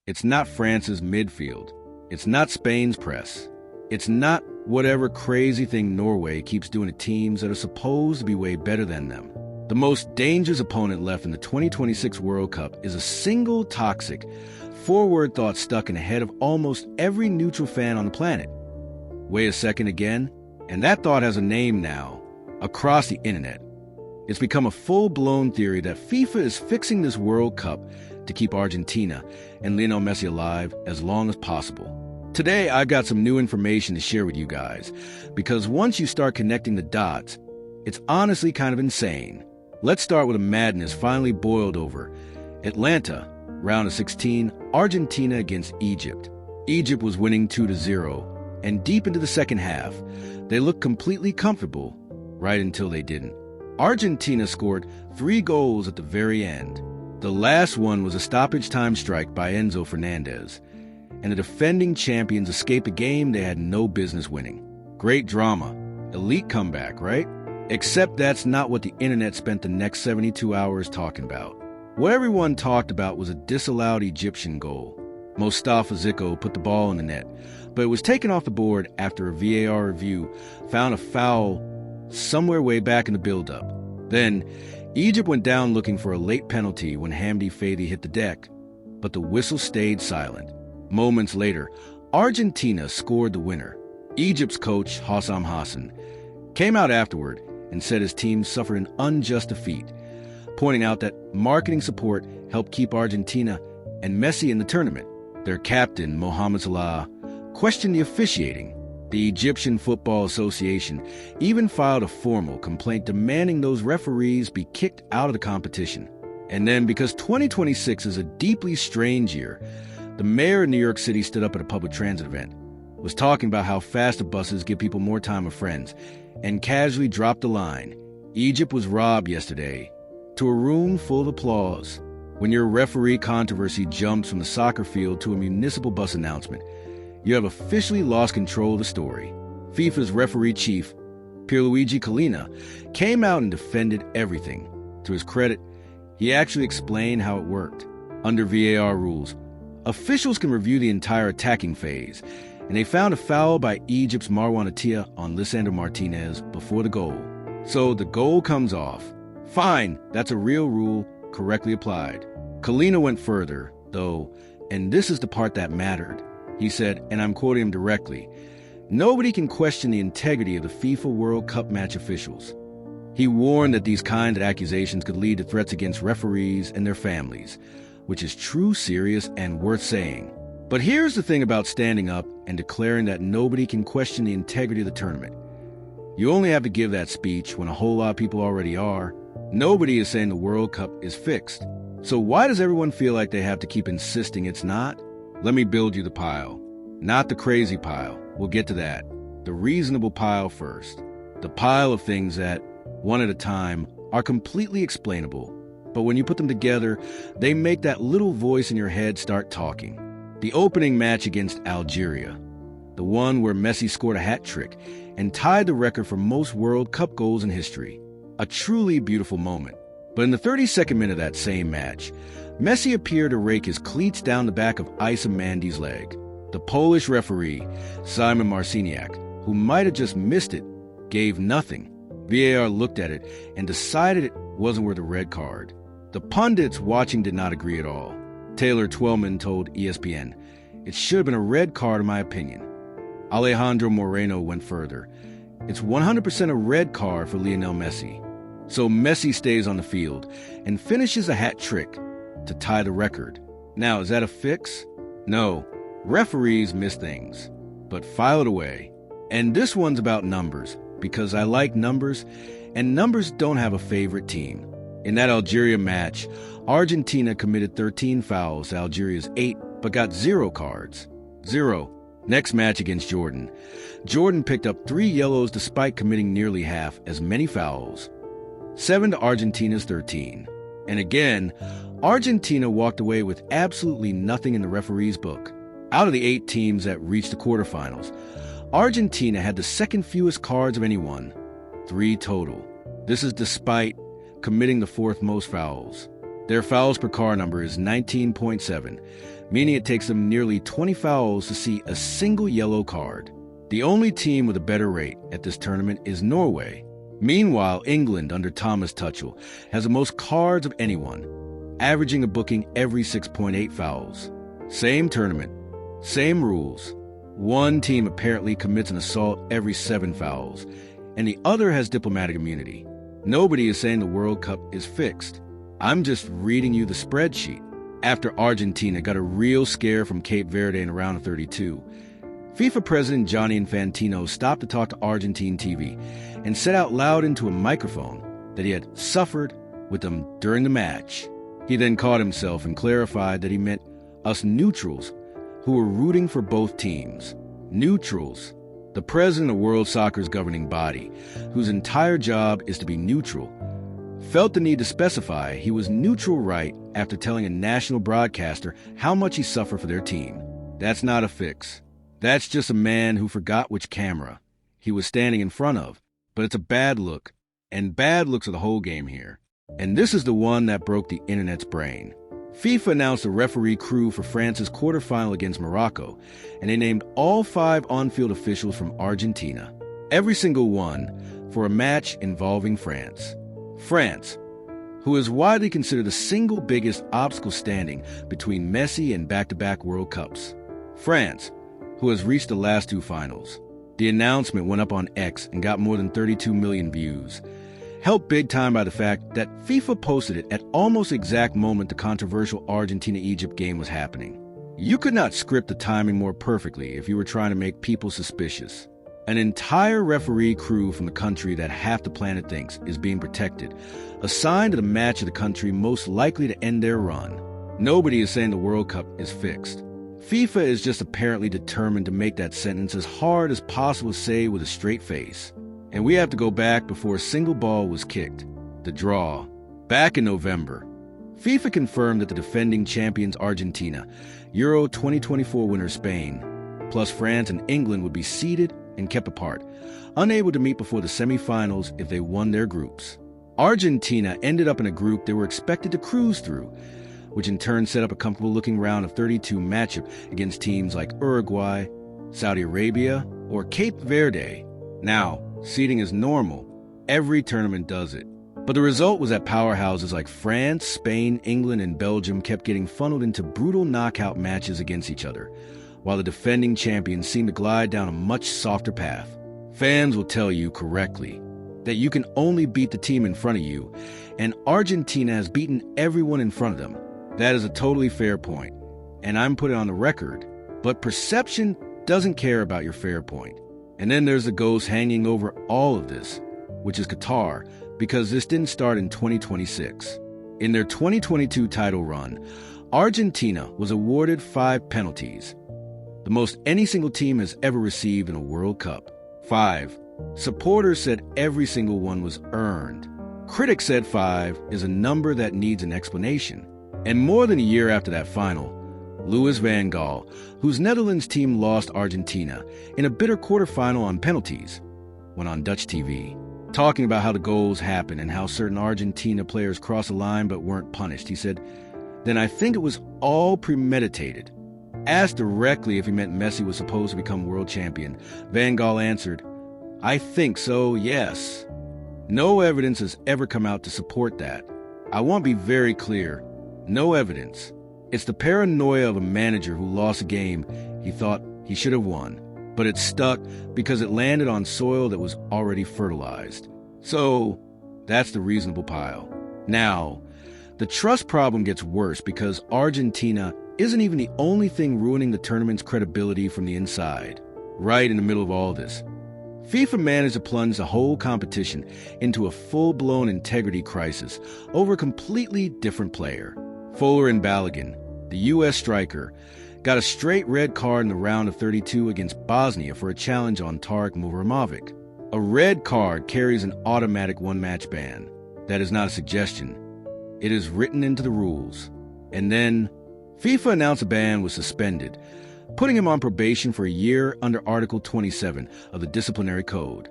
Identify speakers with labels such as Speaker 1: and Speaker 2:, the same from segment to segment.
Speaker 1: It's not France's midfield. It's not Spain's press. It's not whatever crazy thing Norway keeps doing to teams that are supposed to be way better than them. The most dangerous opponent left in the 2026 World Cup is a single toxic, forward thought stuck in the head of almost every neutral fan on the planet. Wait a second again, and that thought has a name now, across the internet. It's become a full-blown theory that FIFA is fixing this World Cup to keep Argentina and Lionel Messi alive as long as possible. Today, I've got some new information to share with you guys, because once you start connecting the dots, it's honestly kind of insane. Let's start with a madness finally boiled over. Atlanta, round of 16, Argentina against Egypt. Egypt was winning 2-0, and deep into the second half, they looked completely comfortable, right until they didn't. Argentina scored 3 goals at the very end. The last one was a stoppage time strike by Enzo Fernandez, and the defending champions escaped a game they had no business winning. Great drama. Elite comeback, right? Except that's not what the internet spent the next 72 hours talking about. What everyone talked about was a disallowed Egyptian goal. Mostafa Ziko put the ball in the net, but it was taken off the board after a VAR review found a foul somewhere way back in the build-up. Then, Egypt went down looking for a late penalty when Hamdi Fadi hit the deck, but the whistle stayed silent. Moments later, Argentina scored the winner. Egypt's coach, Hossam Hassan, came out afterward and said his team suffered an unjust defeat, pointing out that marketing support helped keep Argentina and Messi in the tournament. Their captain, Mohamed Salah, questioned the officiating. The Egyptian Football Association even filed a formal complaint demanding those referees be kicked out of the competition. And then, because 2026 is a deeply strange year, the mayor of New York City stood up at a public transit event, was talking about how fast the buses give people more time with friends, and casually dropped the line, "Egypt was robbed yesterday," to a room full of applause. When your referee controversy jumps from the soccer field to a municipal bus announcement, you have officially lost control of the story. FIFA's referee chief, Pierluigi Collina, came out and defended everything. To his credit, he actually explained how it worked. Under VAR rules, officials can review the entire attacking phase, and they found a foul by Egypt's Marwan Attia on Lisandro Martinez before the goal. So the goal comes off. Fine, that's a real rule, correctly applied. Collina went further, though, and this is the part that mattered. He said, and I'm quoting him directly, "Nobody can question the integrity of the FIFA World Cup match officials." He warned that these kinds of accusations could lead to threats against referees and their families, which is true, serious, and worth saying. But here's the thing about standing up and declaring that nobody can question the integrity of the tournament. You only have to give that speech when a whole lot of people already are. Nobody is saying the World Cup is fixed. So why does everyone feel like they have to keep insisting it's not? Let me build you the pile. Not the crazy pile. We'll get to that. The reasonable pile first. The pile of things that, one at a time, are completely explainable. But when you put them together, they make that little voice in your head start talking. The opening match against Algeria. The one where Messi scored a hat trick and tied the record for most World Cup goals in history. A truly beautiful moment. But in the 32nd minute of that same match, Messi appeared to rake his cleats down the back of Issa Mandy's leg. The Polish referee, Simon Marciniak, who might have just missed it, gave nothing. VAR looked at it and decided it wasn't worth a red card. The pundits watching did not agree at all. Taylor Twellman told ESPN, "It should have been a red card in my opinion." Alejandro Moreno went further. "It's 100% a red card for Lionel Messi." So Messi stays on the field and finishes a hat trick to tie the record. Now, is that a fix? No. Referees miss things, but file it away. And this one's about numbers, because I like numbers, and numbers don't have a favorite team. In that Algeria match, Argentina committed 13 fouls to Algeria's 8, but got 0 cards. 0. Next match against Jordan. Jordan picked up 3 yellows despite committing nearly half as many fouls. 7 to Argentina's 13. And again, Argentina walked away with absolutely nothing in the referee's book. Out of the 8 teams that reached the quarterfinals, Argentina had the second fewest cards of anyone, 3 total. This is despite committing the 4th most fouls. Their fouls per car number is 19.7, meaning it takes them nearly 20 fouls to see a single yellow card. The only team with a better rate at this tournament is Norway. Meanwhile, England, under Thomas Tuchel, has the most cards of anyone, averaging a booking every 6.8 fouls. Same tournament, same rules. One team apparently commits an assault every 7 fouls, and the other has diplomatic immunity. Nobody is saying the World Cup is fixed. I'm just reading you the spreadsheet. After Argentina got a real scare from Cape Verde in a round of 32, FIFA President Gianni Infantino stopped to talk to Argentine TV and said out loud into a microphone that he had suffered with them during the match. He then caught himself and clarified that he meant us neutrals who were rooting for both teams. Neutrals. The president of World Soccer's governing body, whose entire job is to be neutral, felt the need to specify he was neutral right after telling a national broadcaster how much he suffered for their team. That's not a fix. That's just a man who forgot which camera he was standing in front of. But it's a bad look, and bad looks are the whole game here. And this is the one that broke the internet's brain. FIFA announced a referee crew for France's quarterfinal against Morocco, and they named all 5 on-field officials from Argentina, every single one, for a match involving France. France, who is widely considered the single biggest obstacle standing between Messi and back-to-back World Cups. France, who has reached the last 2 finals. The announcement went up on X and got more than 32 million views. Helped big time by the fact that FIFA posted it at almost the exact moment the controversial Argentina-Egypt game was happening. You could not script the timing more perfectly if you were trying to make people suspicious. An entire referee crew from the country that half the planet thinks is being protected, assigned to the match of the country most likely to end their run. Nobody is saying the World Cup is fixed. FIFA is just apparently determined to make that sentence as hard as possible to say with a straight face. And we have to go back before a single ball was kicked. The draw. Back in November, FIFA confirmed that the defending champions Argentina, Euro 2024 winner Spain, plus France and England would be seeded and kept apart, unable to meet before the semifinals if they won their groups. Argentina ended up in a group they were expected to cruise through, which in turn set up a comfortable-looking round of 32 matchup against teams like Uruguay, Saudi Arabia, or Cape Verde. Now, seeding is normal. Every tournament does it. But the result was that powerhouses like France, Spain, England, and Belgium kept getting funneled into brutal knockout matches against each other, while the defending champions seemed to glide down a much softer path. Fans will tell you correctly that you can only beat the team in front of you, and Argentina has beaten everyone in front of them. That is a totally fair point, and I'm putting it on the record, but perception doesn't care about your fair point. And then there's the ghost hanging over all of this, which is Qatar, because this didn't start in 2026. In their 2022 title run, Argentina was awarded 5 penalties, the most any single team has ever received in a World Cup. 5. Supporters said every single one was earned. Critics said 5 is a number that needs an explanation. And more than a year after that final, Louis van Gaal, whose Netherlands team lost Argentina in a bitter quarterfinal on penalties, went on Dutch TV, talking about how the goals happened and how certain Argentina players crossed the line but weren't punished. He said, "Then I think it was all premeditated." Asked directly if he meant Messi was supposed to become world champion, Van Gaal answered, "I think so, yes." No evidence has ever come out to support that. I want to be very clear. No evidence. It's the paranoia of a manager who lost a game he thought he should have won, but it stuck because it landed on soil that was already fertilized. So, that's the reasonable pile. Now, the trust problem gets worse because Argentina isn't even the only thing ruining the tournament's credibility from the inside. Right in the middle of all this, FIFA managed to plunge the whole competition into a full-blown integrity crisis over a completely different player. Fuller and Balogun, the U.S. striker, got a straight red card in the round of 32 against Bosnia for a challenge on Tarek Muvramovic. A red card carries an automatic one-match ban. That is not a suggestion. It is written into the rules. And then, FIFA announced a ban was suspended, putting him on probation for a year under Article 27 of the Disciplinary Code,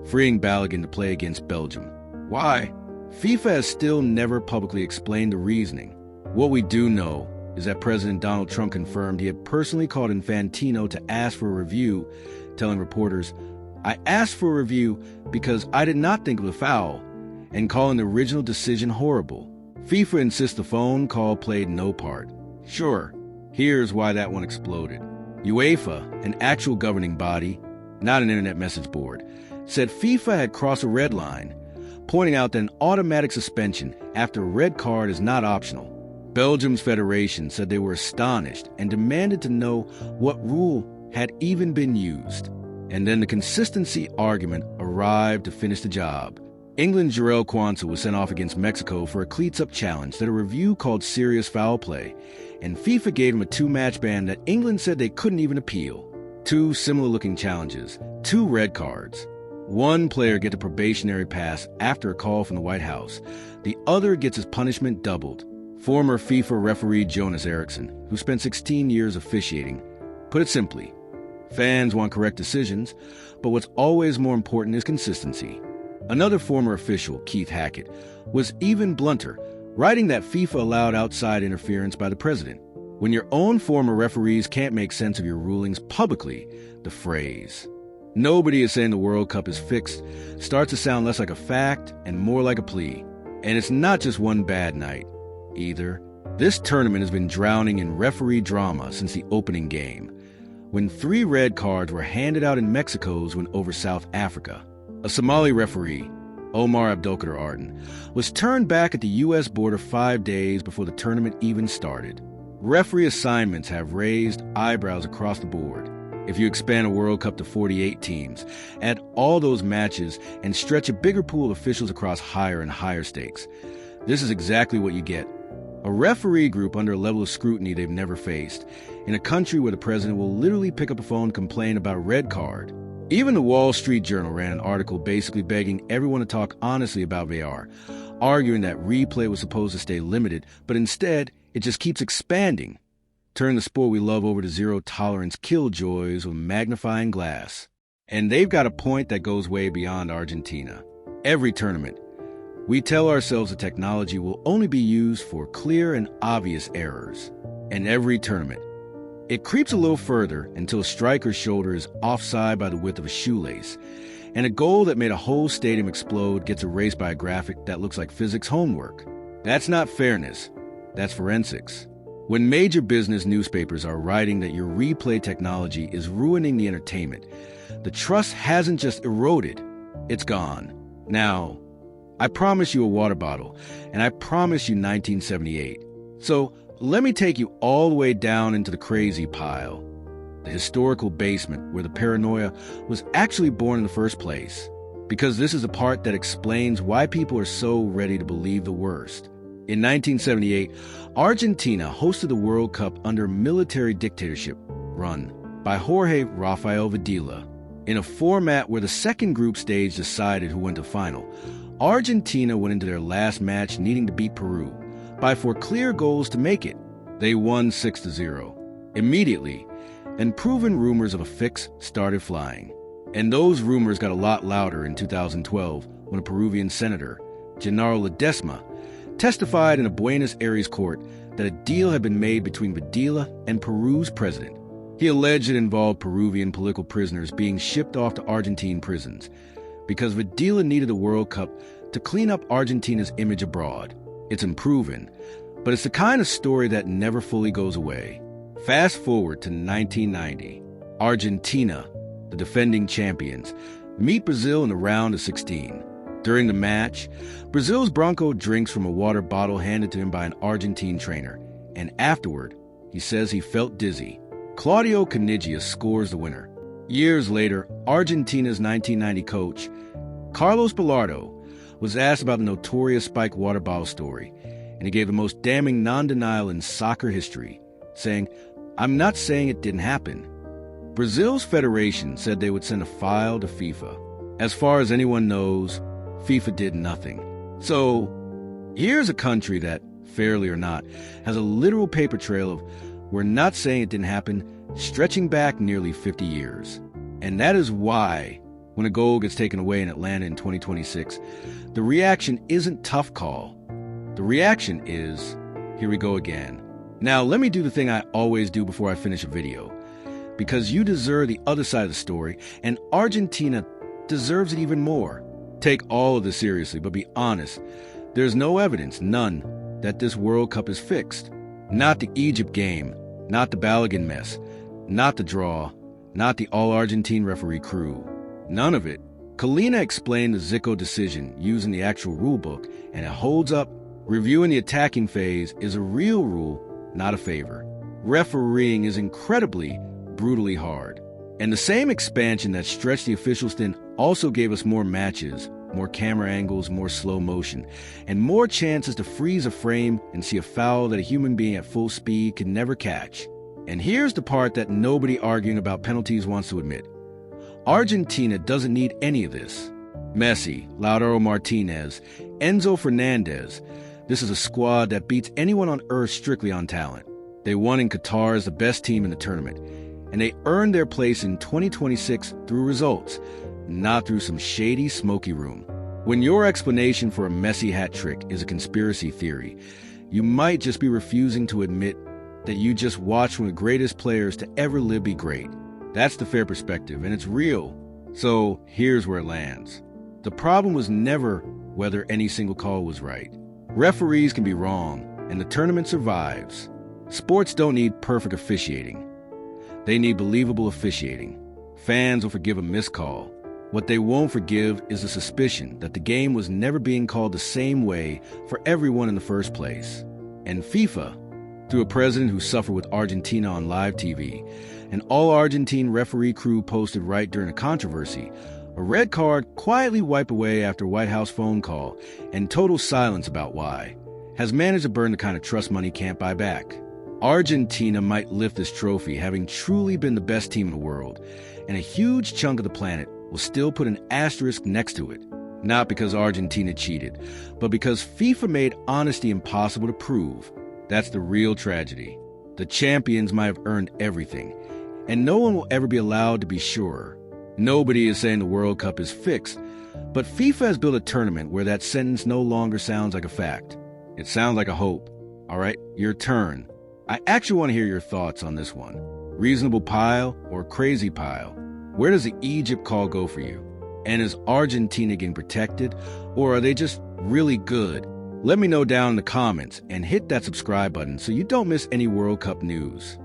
Speaker 1: freeing Balogun to play against Belgium. Why? FIFA has still never publicly explained the reasoning. What we do know is that President Donald Trump confirmed he had personally called Infantino to ask for a review, telling reporters, "I asked for a review because I did not think it was a foul," and calling the original decision horrible. FIFA insists the phone call played no part. Sure, here's why that one exploded. UEFA, an actual governing body, not an internet message board, said FIFA had crossed a red line, pointing out that an automatic suspension after a red card is not optional. Belgium's federation said they were astonished and demanded to know what rule had even been used. And then the consistency argument arrived to finish the job. England's Jarell Quansah was sent off against Mexico for a cleats-up challenge that a review called serious foul play, and FIFA gave him a 2-match ban that England said they couldn't even appeal. 2 similar-looking challenges, 2 red cards. One player gets a probationary pass after a call from the White House. The other gets his punishment doubled. Former FIFA referee Jonas Eriksson, who spent 16 years officiating, put it simply, fans want correct decisions, but what's always more important is consistency. Another former official, Keith Hackett, was even blunter, writing that FIFA allowed outside interference by the president. When your own former referees can't make sense of your rulings publicly, the phrase, "Nobody is saying the World Cup is fixed," starts to sound less like a fact and more like a plea. And it's not just one bad night, either. This tournament has been drowning in referee drama since the opening game, when 3 red cards were handed out in Mexico's win over South Africa. A Somali referee, Omar Abdulkader Arden, was turned back at the U.S. border 5 days before the tournament even started. Referee assignments have raised eyebrows across the board. If you expand a World Cup to 48 teams, add all those matches, and stretch a bigger pool of officials across higher and higher stakes, this is exactly what you get. A referee group under a level of scrutiny they've never faced, in a country where the president will literally pick up the phone and complain about a red card. Even the Wall Street Journal ran an article basically begging everyone to talk honestly about VAR, arguing that replay was supposed to stay limited, but instead, it just keeps expanding. Turn the sport we love over to zero-tolerance killjoys with magnifying glass. And they've got a point that goes way beyond Argentina. Every tournament, we tell ourselves the technology will only be used for clear and obvious errors. And every tournament, it creeps a little further until a striker's shoulder is offside by the width of a shoelace, and a goal that made a whole stadium explode gets erased by a graphic that looks like physics homework. That's not fairness, that's forensics. When major business newspapers are writing that your replay technology is ruining the entertainment, the trust hasn't just eroded, it's gone. Now, I promise you a water bottle, and I promise you 1978. So, let me take you all the way down into the crazy pile, the historical basement where the paranoia was actually born in the first place, because this is the part that explains why people are so ready to believe the worst. In 1978, Argentina hosted the World Cup under military dictatorship run by Jorge Rafael Videla. In a format where the second group stage decided who went to final, Argentina went into their last match needing to beat Peru by 4 clear goals to make it. They won 6-0. Immediately, and proven rumors of a fix started flying. And those rumors got a lot louder in 2012 when a Peruvian senator, Genaro Ledesma, testified in a Buenos Aires court that a deal had been made between Videla and Peru's president. He alleged it involved Peruvian political prisoners being shipped off to Argentine prisons because Videla needed the World Cup to clean up Argentina's image abroad. It's unproven, but it's the kind of story that never fully goes away. Fast forward to 1990. Argentina, the defending champions, meet Brazil in the round of 16. During the match, Brazil's Branco drinks from a water bottle handed to him by an Argentine trainer, and afterward, he says he felt dizzy. Claudio Caniggia scores the winner. Years later, Argentina's 1990 coach, Carlos Bilardo, was asked about the notorious spiked water bottle story, and he gave the most damning non-denial in soccer history, saying, "I'm not saying it didn't happen." Brazil's federation said they would send a file to FIFA. As far as anyone knows, FIFA did nothing. So, here's a country that, fairly or not, has a literal paper trail of "we're not saying it didn't happen," stretching back nearly 50 years. And that is why when a goal gets taken away in Atlanta in 2026, the reaction isn't tough call. The reaction is, here we go again. Now, let me do the thing I always do before I finish a video. Because you deserve the other side of the story, and Argentina deserves it even more. Take all of this seriously, but be honest. There's no evidence, none, that this World Cup is fixed. Not the Egypt game, not the Balogun mess, not the draw, not the all-Argentine referee crew. None of it. Kalina explained the Zico decision using the actual rule book, and it holds up. Reviewing the attacking phase is a real rule, not a favor. Refereeing is incredibly, brutally hard. And the same expansion that stretched the officials thin also gave us more matches, more camera angles, more slow motion, and more chances to freeze a frame and see a foul that a human being at full speed could never catch. And here's the part that nobody arguing about penalties wants to admit. Argentina doesn't need any of this. Messi, Lautaro Martinez, Enzo Fernandez. This is a squad that beats anyone on earth strictly on talent. They won in Qatar as the best team in the tournament, and they earned their place in 2026 through results, not through some shady, smoky room. When your explanation for a Messi hat trick is a conspiracy theory, you might just be refusing to admit that you just watched one of the greatest players to ever live be great. That's the fair perspective, and it's real. So here's where it lands. The problem was never whether any single call was right. Referees can be wrong, and the tournament survives. Sports don't need perfect officiating. They need believable officiating. Fans will forgive a missed call. What they won't forgive is the suspicion that the game was never being called the same way for everyone in the first place. And FIFA, through a president who suffered with Argentina on live TV, an all-Argentine referee crew posted right during a controversy, a red card quietly wiped away after a White House phone call, and total silence about why, has managed to burn the kind of trust money can't buy back. Argentina might lift this trophy having truly been the best team in the world, and a huge chunk of the planet will still put an asterisk next to it. Not because Argentina cheated, but because FIFA made honesty impossible to prove. That's the real tragedy. The champions might have earned everything, and no one will ever be allowed to be sure. Nobody is saying the World Cup is fixed, but FIFA has built a tournament where that sentence no longer sounds like a fact. It sounds like a hope. All right, your turn. I actually want to hear your thoughts on this one. Reasonable pile or crazy pile? Where does the Egypt call go for you? And is Argentina getting protected, or are they just really good? Let me know down in the comments and hit that subscribe button so you don't miss any World Cup news.